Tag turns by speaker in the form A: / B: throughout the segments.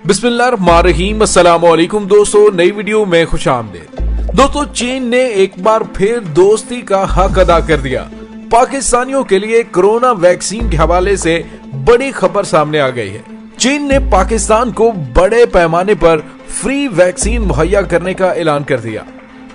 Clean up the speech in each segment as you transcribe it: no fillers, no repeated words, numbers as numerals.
A: बिस्मिल्लाहिर्रहमानिर्रहीम, अस्सलामुअलैकुम दोस्तों, नई वीडियो में खुशामदीद। दोस्तों, चीन ने एक बार फिर दोस्ती का हक अदा कर दिया। पाकिस्तानियों के लिए कोरोना वैक्सीन के हवाले से बड़ी खबर सामने आ गई है। चीन ने पाकिस्तान को बड़े पैमाने पर फ्री वैक्सीन मुहैया करने का ऐलान कर दिया।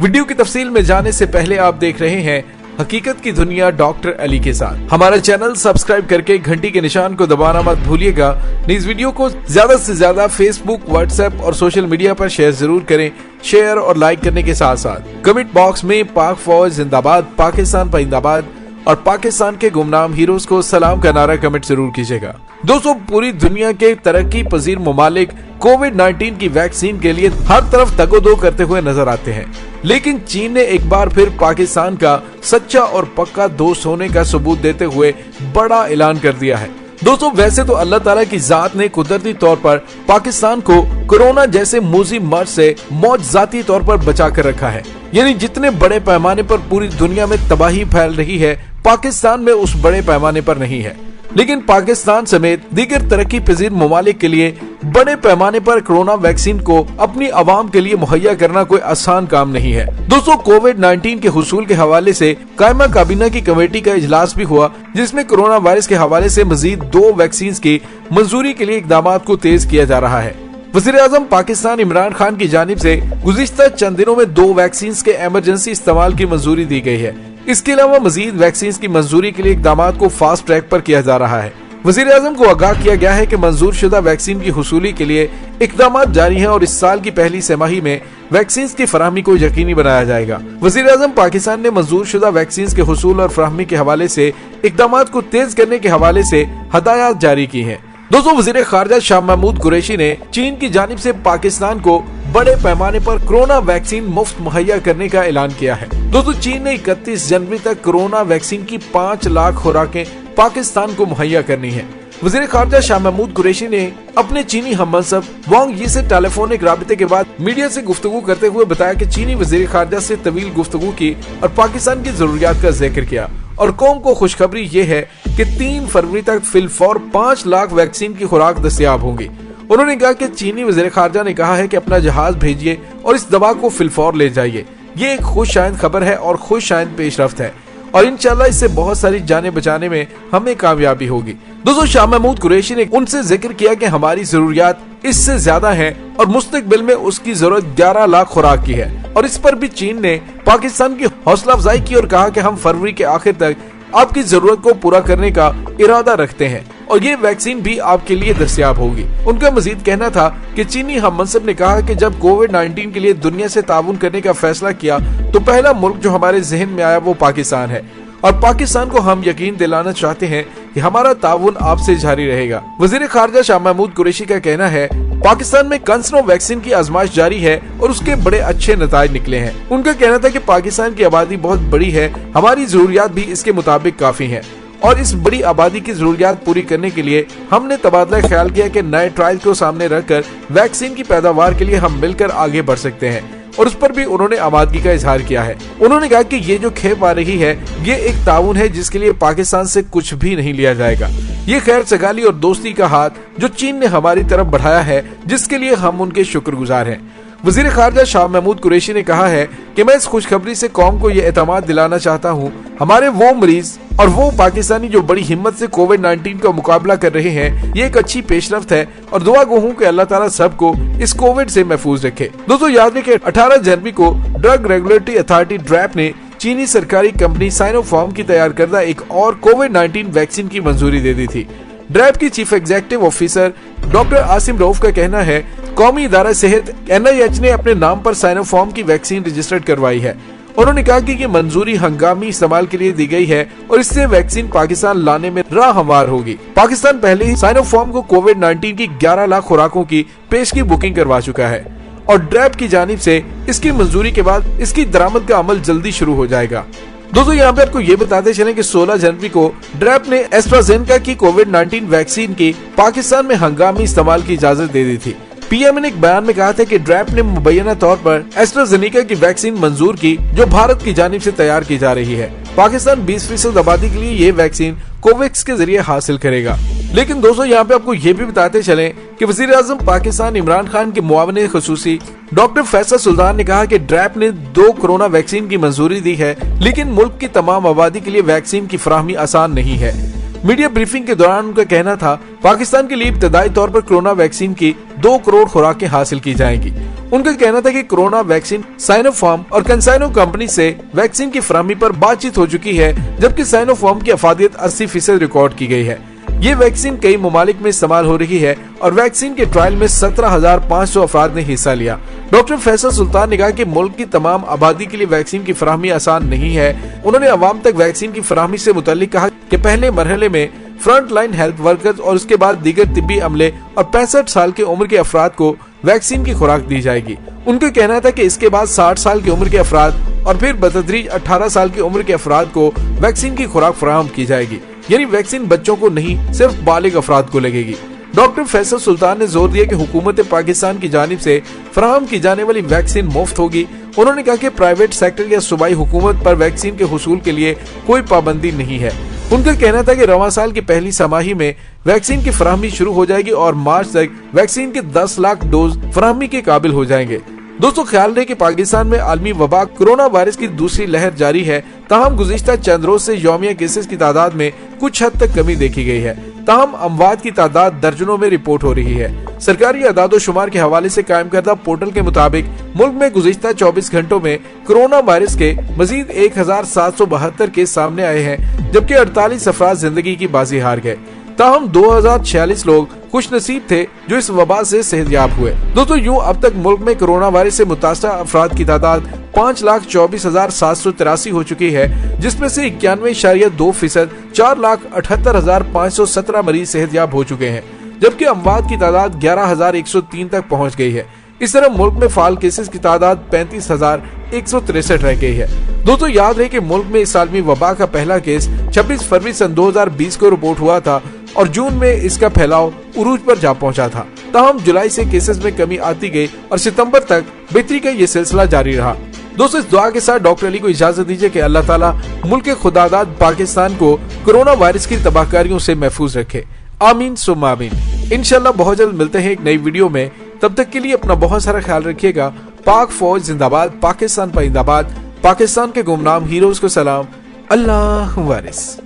A: वीडियो की तफसील में जाने से पहले आप देख रहे हैं हकीकत की दुनिया डॉक्टर अली के साथ। हमारा चैनल सब्सक्राइब करके घंटी के निशान को दबाना मत भूलिएगा। इस वीडियो को ज्यादा से ज्यादा फेसबुक, व्हाट्सएप और सोशल मीडिया पर शेयर जरूर करें। शेयर और लाइक करने के साथ साथ कमेंट बॉक्स में पाक फौज जिंदाबाद, पाकिस्तान जिंदाबाद और पाकिस्तान के गुमनाम हीरोज को सलाम का नारा कमेंट जरूर कीजिएगा। दोस्तों, पूरी दुनिया के तरक्की पजीर ममालिक कोविड-19 की वैक्सीन के लिए हर तरफ तगोदो करते हुए नजर आते हैं, लेकिन चीन ने एक बार फिर पाकिस्तान का सच्चा और पक्का दोस्त होने का सबूत देते हुए बड़ा ऐलान कर दिया है। दोस्तों, वैसे तो अल्लाह ताला की जात ने कुदरती तौर पर पाकिस्तान को कोरोना जैसे मूजी मर्ज से मौजजाती तौर पर बचा कर रखा है, यानी जितने बड़े पैमाने पर पूरी दुनिया में तबाही फैल रही है, पाकिस्तान में उस बड़े पैमाने पर नहीं है। लेकिन पाकिस्तान समेत दीगर तरक्की पजीर ममालिक के लिए बड़े पैमाने पर कोरोना वैक्सीन को अपनी आवाम के लिए मुहैया करना कोई आसान काम नहीं है। दोस्तों, कोविड-19 के हुसूल के हवाले से कायमा काबीना की कमेटी का इजलास भी हुआ, जिसमें कोरोना वायरस के हवाले से मजीद 2 वैक्सीन की मंजूरी के लिए इकदाम को तेज किया जा रहा है। वज़ीर-ए-आज़म पाकिस्तान इमरान खान की जानिब से गुज़िश्ता चंद दिनों में 2 वैक्सीन के एमरजेंसी इस्तेमाल की मंजूरी दी गई है। इसके अलावा मजीद वैक्सीन की मंजूरी के लिए इकदाम को फास्ट ट्रैक पर किया जा रहा है। वज़ीर-ए-आज़म को आगाह किया गया है कि मंजूर शुदा वैक्सीन की हुसूली के लिए इकदाम जारी हैं और इस साल की पहली तिमाही में वैक्सीन की फराहमी को यकीनी बनाया जाएगा। वज़ीर-ए-आज़म पाकिस्तान ने मंजूर शुदा वैक्सीन के हुसूल और फराहमी के हवाले से इकदाम को तेज करने के हवाले से हदायत जारी की है। दोस्तों, वज़ीर ख़ारिजा शाह महमूद कुरैशी ने चीन की जानिब से पाकिस्तान को बड़े पैमाने पर कोरोना वैक्सीन मुफ्त मुहैया करने का ऐलान किया है। दोस्तों, चीन ने 31 जनवरी तक कोरोना वैक्सीन की 5 लाख खुराकें पाकिस्तान को मुहैया करनी है। वज़ीर ख़ारिजा शाह महमूद कुरैशी ने अपने चीनी हममनसब वांग यी से टेलीफोनिक राबते के बाद मीडिया से गुफ्तगू करते हुए बताया कि चीनी वज़ीर ख़ारिजा से तवील गुफ्तगू की और पाकिस्तान की जरूरियात का जिक्र किया और कौम को खुशखबरी ये है कि 3 फरवरी तक फिलफौर 5 लाख वैक्सीन की खुराक दस्तयाब होंगी। उन्होंने कहा कि चीनी वज़ीर ख़ारिजा ने कहा है कि अपना जहाज भेजिए और इस दवा को फिलफौर ले जाइए। ये एक खुशआइंद खबर है और खुशआइंद पेशरफ्त है और इंशाल्लाह इससे बहुत सारी जानें बचाने में हमें कामयाबी होगी। दोस्तों, शाह महमूद कुरैशी ने उनसे जिक्र किया कि हमारी जरूरियात इससे ज्यादा है और मुस्तकबिल में उसकी जरूरत 11 लाख खुराक की है और इस पर भी चीन ने पाकिस्तान की हौसला अफजाई की और कहा कि हम फरवरी के आखिर तक आपकी जरूरत को पूरा करने का इरादा रखते हैं और ये वैक्सीन भी आपके लिए दस्तयाब होगी। उनका मजीद कहना था कि चीनी हममनसब ने कहा कि जब कोविड-19 के लिए दुनिया से ताउन करने का फैसला किया तो पहला मुल्क जो हमारे जहन में आया वो पाकिस्तान है और पाकिस्तान को हम यकीन दिलाना चाहते हैं कि हमारा ताउन आपसे जारी रहेगा। वज़ीर ख़ारिजा शाह महमूद कुरैशी का कहना है, पाकिस्तान में कंसनो वैक्सीन की आजमाइश जारी है और उसके बड़े अच्छे नताइज निकले हैं। उनका कहना था कि पाकिस्तान की आबादी बहुत बड़ी है, हमारी जरूरियात भी इसके मुताबिक काफी हैं और इस बड़ी आबादी की जरूरियात पूरी करने के लिए हमने तबादला ख्याल किया कि नए ट्रायल को सामने रखकर वैक्सीन की पैदावार के लिए हम मिलकर आगे बढ़ सकते हैं और उस पर भी उन्होंने आमादगी का इजहार किया है। उन्होंने कहा कि ये जो खेप आ रही है ये एक ताउन है जिसके लिए पाकिस्तान से कुछ भी नहीं लिया जाएगा। ये खैर सगाली और दोस्ती का हाथ जो चीन ने हमारी तरफ बढ़ाया है, जिसके लिए हम उनके शुक्रगुजार हैं। वज़ीर ख़ारिजा शाह महमूद कुरैशी ने कहा है कि मैं इस खुशखबरी से कौम को ये एतमाद दिलाना चाहता हूँ, हमारे वो मरीज और वो पाकिस्तानी जो बड़ी हिम्मत से कोविड-19 का मुकाबला कर रहे हैं, ये एक अच्छी पेशरफ्त है और दुआ गो हूँ कि अल्लाह ताला सबको इस कोविड से महफूज रखे। दोस्तों, याद रखें 18 जनवरी को ड्रग रेगुलेटरी अथॉरिटी ड्रैप ने चीनी सरकारी कंपनी साइनोफार्म की तैयार करदा एक और कोविड-19 वैक्सीन की मंजूरी दे दी थी। ड्रैप की chief executive officer doctor Asim Rauf का कहना है, कौमी इदारा सेहत NIH ने अपने नाम पर साइनोफार्म की वैक्सीन रजिस्टर्ड करवाई है। उन्होंने कहा कि ये मंजूरी हंगामी इस्तेमाल के लिए दी गई है और इससे वैक्सीन पाकिस्तान लाने में राह हमवार होगी। पाकिस्तान पहले ही साइनोफार्म को कोविड-19 की 11 लाख खुराकों की पेश की बुकिंग करवा चुका है और ड्रैप की जानिब से इसकी मंजूरी के बाद इसकी दरामद का अमल जल्दी शुरू हो जाएगा। दोस्तों, यहाँ पे आपको ये बताते चलें कि 16 जनवरी को ड्रैप ने एस्ट्राजेनेका की कोविड-19 वैक्सीन की पाकिस्तान में हंगामी इस्तेमाल की इजाजत दे दी थी। पीएम ने एक बयान में कहा था कि ड्रैप ने मुबैना तौर पर एस्ट्राजेनेका की वैक्सीन मंजूर की जो भारत की जानिब से तैयार की जा रही है। पाकिस्तान 20% आबादी के लिए ये वैक्सीन कोवैक्स के जरिए हासिल करेगा। लेकिन दोस्तों यहाँ पे आपको ये भी बताते चलें कि वजीर आजम पाकिस्तान इमरान खान के मुआविन खुसूसी डॉक्टर फैसल सुल्तान ने कहा कि ड्रैप ने 2 कोरोना वैक्सीन की मंजूरी दी है, लेकिन मुल्क की तमाम आबादी के लिए वैक्सीन की फराहमी आसान नहीं है। मीडिया ब्रीफिंग के दौरान उनका कहना था पाकिस्तान के लिए इब्तदाई तौर पर कोरोना वैक्सीन की 2 करोड़ खुराकें हासिल की जाएंगी। उनका कहना था कि कोरोना वैक्सीन साइनोफार्म और कंसाइनो कंपनी से वैक्सीन की फराहमी पर बातचीत हो चुकी है, जबकि साइनोफार्म की अफादियत 80% रिकॉर्ड की गई है। ये वैक्सीन कई ममालिक में इस्तेमाल हो रही है और वैक्सीन के ट्रायल में 17,500 अफराद ने हिस्सा लिया। डॉक्टर फैसल सुल्तान ने कहा कि मुल्क की तमाम आबादी के लिए वैक्सीन की फराहमी आसान नहीं है। उन्होंने अवाम तक वैक्सीन की फराहमी से मुताल्लिक कहा कि पहले मरहले में फ्रंट लाइन हेल्थ वर्कर्स और उसके बाद दीगर तिब्बी अमले और 65 साल की उम्र के अफराद को वैक्सीन की खुराक दी जाएगी। उनका कहना था कि इसके बाद 60 साल की उम्र के अफराद और फिर बतदरीज 18 साल की उम्र के अफराद को वैक्सीन की खुराक फराहम की जाएगी। यानी वैक्सीन बच्चों को नहीं, सिर्फ बालिग अफराद को लगेगी। डॉक्टर फैसल सुल्तान ने जोर दिया कि हुकूमत पाकिस्तान की जानिब से फराहम की जाने वाली वैक्सीन मुफ्त होगी। उन्होंने कहा कि प्राइवेट सेक्टर या सूबाई हुकूमत पर वैक्सीन के हुसूल के लिए कोई पाबंदी नहीं है। उनका कहना था कि रवां साल की पहली छमाही में वैक्सीन की फराहमी शुरू हो जाएगी और मार्च तक वैक्सीन के 10 लाख डोज फराहमी के काबिल हो जाएंगे। दोस्तों, ख्याल रहे कि पाकिस्तान में आलमी वबा कोरोना वायरस की दूसरी लहर जारी है। ताहम गुज़िश्ता चंद रोज से यौमिया केसेस की तादाद में कुछ हद तक कमी देखी गई है। ताहम अमवात की तादाद दर्जनों में रिपोर्ट हो रही है। सरकारी अदाद-ओ-शुमार के हवाले से कायम करदा पोर्टल के मुताबिक मुल्क में गुज़िश्ता 24 घंटों में कोरोना वायरस के मजीद 1772 केस सामने आए हैं, जबकि 48 अफराद जिंदगी की बाजी हार गए। ताहम 2046 लोग खुश नसीब थे जो इस वबा से सेहतयाब हुए। दोस्तों, यूं अब तक मुल्क में कोरोना वायरस से मुतासरा अफराद की तादाद 5,24,783 हो चुकी है, जिसमें से 91.2% 4,78,517 मरीज सेहतयाब हो चुके हैं, जबकि अमवात की तादाद 11,103 तक पहुँच गई है। इस तरह मुल्क में फाल केसेस की तादाद 35,163 रह गई है। दोस्तों, याद रहे कि मुल्क में इस आलमी वबा का पहला केस 26 फरवरी सन 2020 को रिपोर्ट हुआ था और जून में इसका फैलाव उरूज पर जा पहुंचा था। ताहम जुलाई से केसेस में कमी आती गई और सितंबर तक बेहतरी का ये सिलसिला जारी रहा। दोस्तों, इस दुआ के साथ डॉक्टर अली को इजाजत दीजिए कि अल्लाह ताला मुल्क के खुदादाद पाकिस्तान को कोरोना वायरस की तबाहकारियों से महफूज रखे। आमीन सुम्मा आमीन। इंशाल्लाह बहुत जल्द मिलते हैं एक नई वीडियो में। तब तक के लिए अपना बहुत सारा ख्याल रखिएगा। पाक फौज जिंदाबाद, पाकिस्तान पाइंदाबाद, पाकिस्तान के गुमनाम हीरोज को सलाम। अल्लाह वारिस।